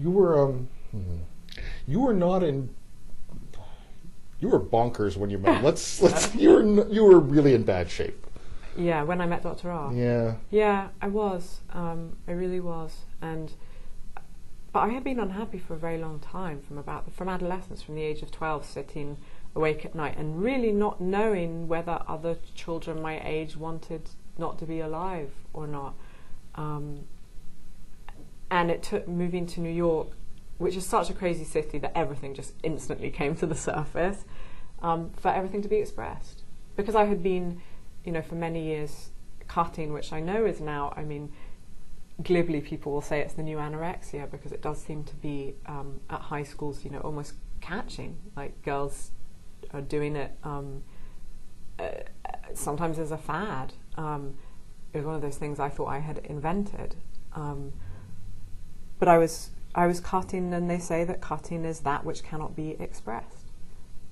You were you were not in. You were bonkers when you met him. You were really in bad shape. Yeah, when I met Dr. R. Yeah. Yeah, I was. I really was, but I had been unhappy for a very long time, from adolescence, from the age of 12, sitting awake at night and really not knowing whether other children my age wanted not to be alive or not. And it took moving to New York, which is such a crazy city that everything just instantly came to the surface, for everything to be expressed. Because I had been, for many years cutting, which I know is now, glibly people will say it's the new anorexia, because it does seem to be at high schools, almost catching. Like girls are doing it sometimes as a fad. It was one of those things I thought I had invented. But I was cutting, and they say that cutting is that which cannot be expressed,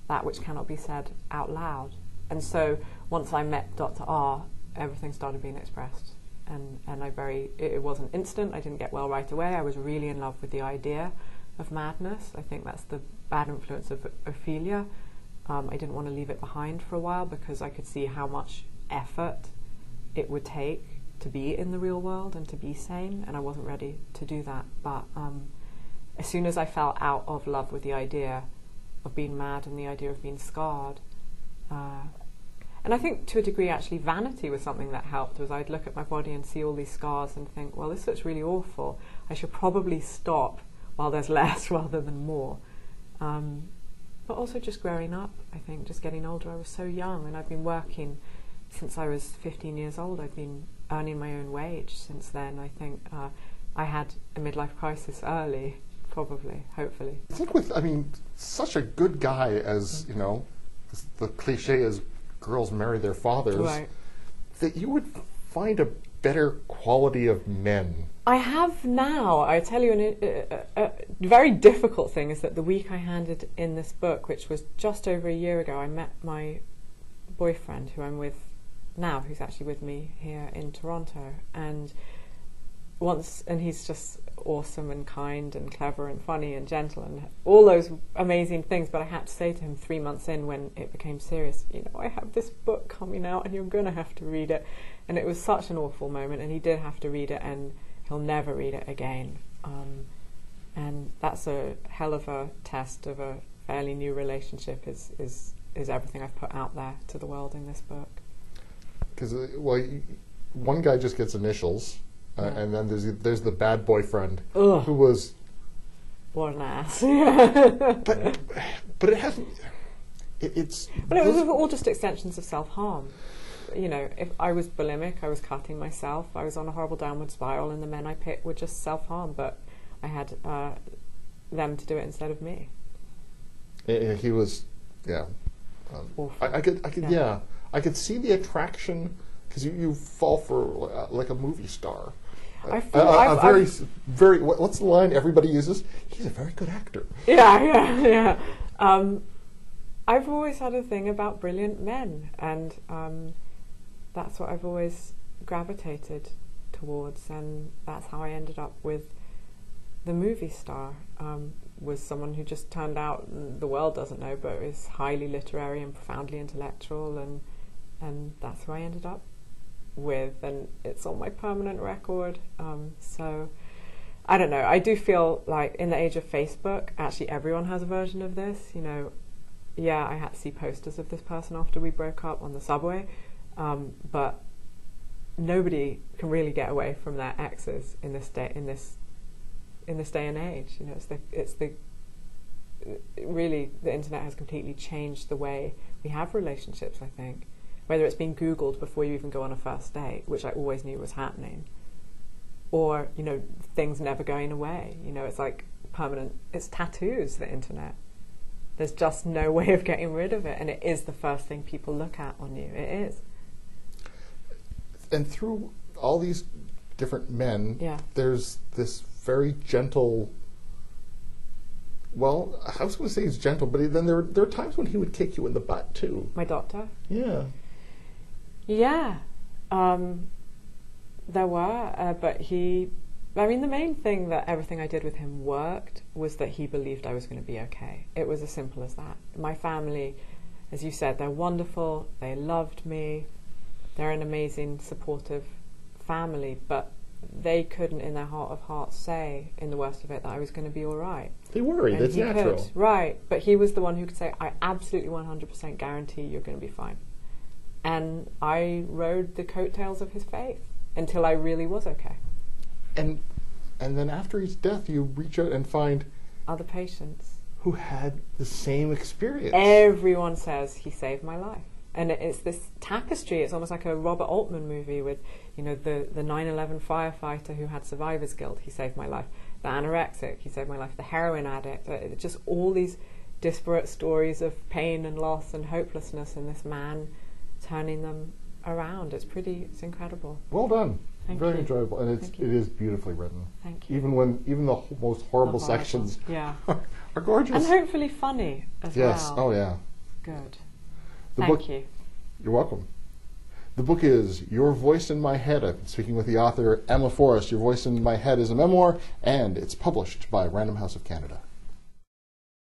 that which cannot be said out loud. And so once I met Dr. R, everything started being expressed. And it wasn't instant. I didn't get well right away. I was really in love with the idea of madness. I think that's the bad influence of Ophelia. I didn't want to leave it behind for a while because I could see how much effort it would take to be in the real world and to be sane, and I wasn't ready to do that. But as soon as I fell out of love with the idea of being mad and the idea of being scarred, and I think to a degree actually vanity was something that helped. Was I'd look at my body and see all these scars and think, well, this looks really awful. I should probably stop while there's less rather than more. But also just growing up, I think, just getting older. I was so young, and I've been working since I was 15 years old. I've been earning my own wage since then. I think I had a midlife crisis early, probably, hopefully. I think such a good guy as, the cliche is girls marry their fathers, right, that you would find a better quality of men. I have now. I tell you, a very difficult thing is that the week I handed in this book, which was just over a year ago, I met my boyfriend, who I'm with now, who's actually with me here in Toronto, and he's just awesome and kind and clever and funny and gentle and all those amazing things. But I had to say to him 3 months in, when it became serious, I have this book coming out and you're going to have to read it. And it was such an awful moment, and he did have to read it, and he'll never read it again. And that's a hell of a test of a fairly new relationship, is everything I've put out there to the world in this book. Because, one guy just gets initials, and then there's the bad boyfriend, ugh, who was... What an ass. but it hasn't... It's... But it was all just extensions of self-harm. If I was bulimic, I was cutting myself, I was on a horrible downward spiral, and the men I picked were just self-harm, but I had them to do it instead of me. He was... Yeah. I could yeah. I could see the attraction, because you fall for like a movie star. Very. What's the line everybody uses? He's a very good actor. Yeah. I've always had a thing about brilliant men, and that's what I've always gravitated towards, and that's how I ended up with the movie star. Was someone who just turned out, the world doesn't know, but is highly literary and profoundly intellectual, and that's who I ended up with, and it's on my permanent record. So I don't know, I do feel like in the age of Facebook, actually everyone has a version of this. Yeah, I had to see posters of this person after we broke up on the subway, but nobody can really get away from their exes in this day and age. Really, the internet has completely changed the way we have relationships, I think. Whether it's been Googled before you even go on a first date, which I always knew was happening, or, things never going away. It's like permanent, it's tattoos, the internet. There's just no way of getting rid of it, and it is the first thing people look at on you. It is. And through all these different men, yeah, there's this very gentle... Well, I was going to say he's gentle, but then there are times when he would kick you in the butt, too. My doctor? Yeah. Yeah. There were, but he I mean, the main thing that everything I did with him worked was that he believed I was going to be okay. It was as simple as that. My family, as you said, they're wonderful. They loved me. They're an amazing, supportive family, but they couldn't, in their heart of hearts, say, in the worst of it, that I was going to be all right. They worry. That's natural. Could, right, but he was the one who could say, I absolutely 100% guarantee you're going to be fine. And I rode the coattails of his faith until I really was okay. And then after his death, you reach out and find other patients who had the same experience. Everyone says he saved my life. And it's this tapestry. It's almost like a Robert Altman movie with, you know, the 9/11 firefighter who had survivor's guilt. He saved my life. The anorexic. He saved my life. The heroin addict. It's just all these disparate stories of pain and loss and hopelessness, and this man turning them around. It's incredible. Well done. Thank Very you. enjoyable, and it is beautifully written. Thank you. Even the most horrible sections are gorgeous. And hopefully funny as well. Yes. Oh yeah. Good. Thank you. You're welcome. The book is Your Voice in My Head. I've been speaking with the author, Emma Forrest. Your Voice in My Head is a memoir, and it's published by Random House of Canada.